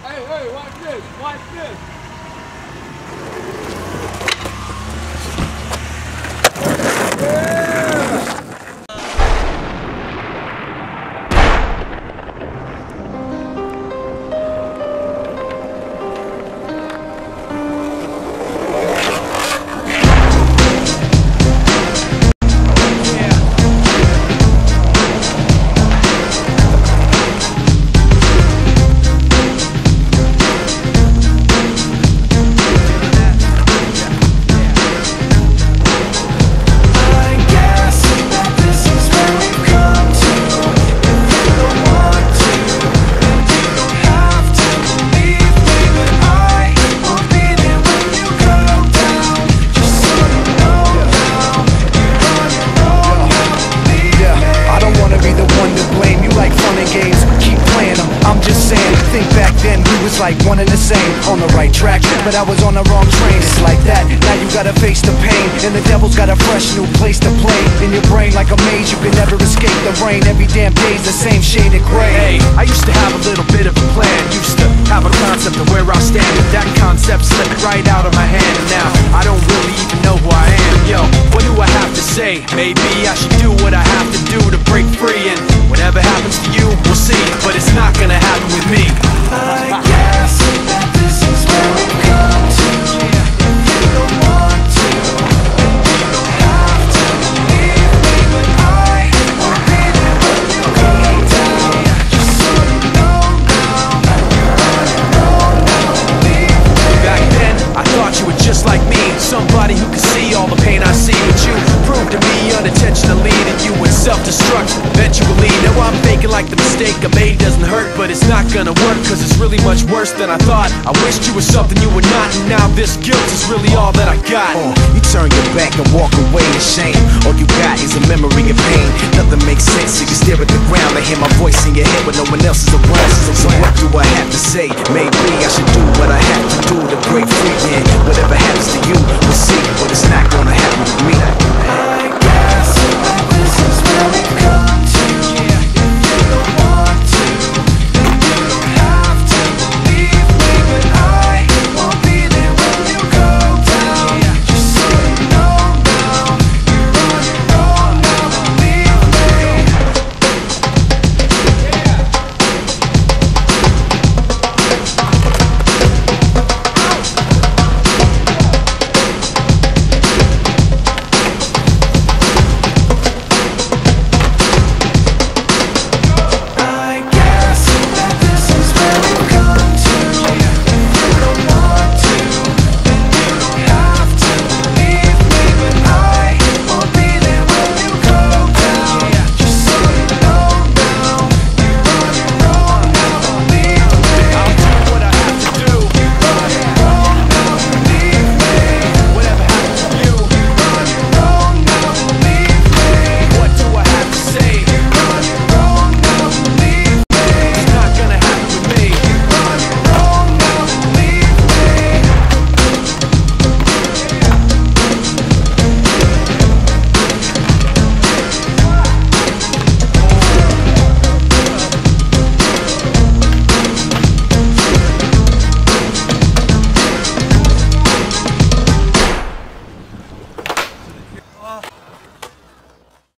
Hey, watch this, watch this. Like one and the same, on the right track, but I was on the wrong train. It's like that, now you gotta face the pain, and the devil's got a fresh new place to play. In your brain like a maze, you can never escape the rain. Every damn day's the same shade of gray. Hey, I used to have a little bit of a plan, used to have a concept of where I stand, but that concept slipped right out of my hand, and now I don't really even know who I am. Yo, what do I have to say? Maybe I should do what I have to do to break free, and whatever happens to you, we'll see, but it's not gonna happen with me. I guess that this is where we come to. If you don't want to, then you don't have to leave me, but I will be there when you go down. Just so you know now, you're on your own now. Leave me. Back then, I thought you were just like me, somebody who could see all the pain I see, but you proved to me unintentionally that you would self-destruct eventually. Now I'm thinking like the mistake I made doesn't hurt, but it's not gonna work, cause it's really much worse than I thought. I wished you were something you were not, and now this guilt is really all that I got. You turn your back and walk away in shame. All you got is a memory of pain. Nothing makes sense, so you stare at the ground. I hear my voice in your head when no one else is around. So what do I have to say? Maybe I should do what I have to do to break free, and whatever happens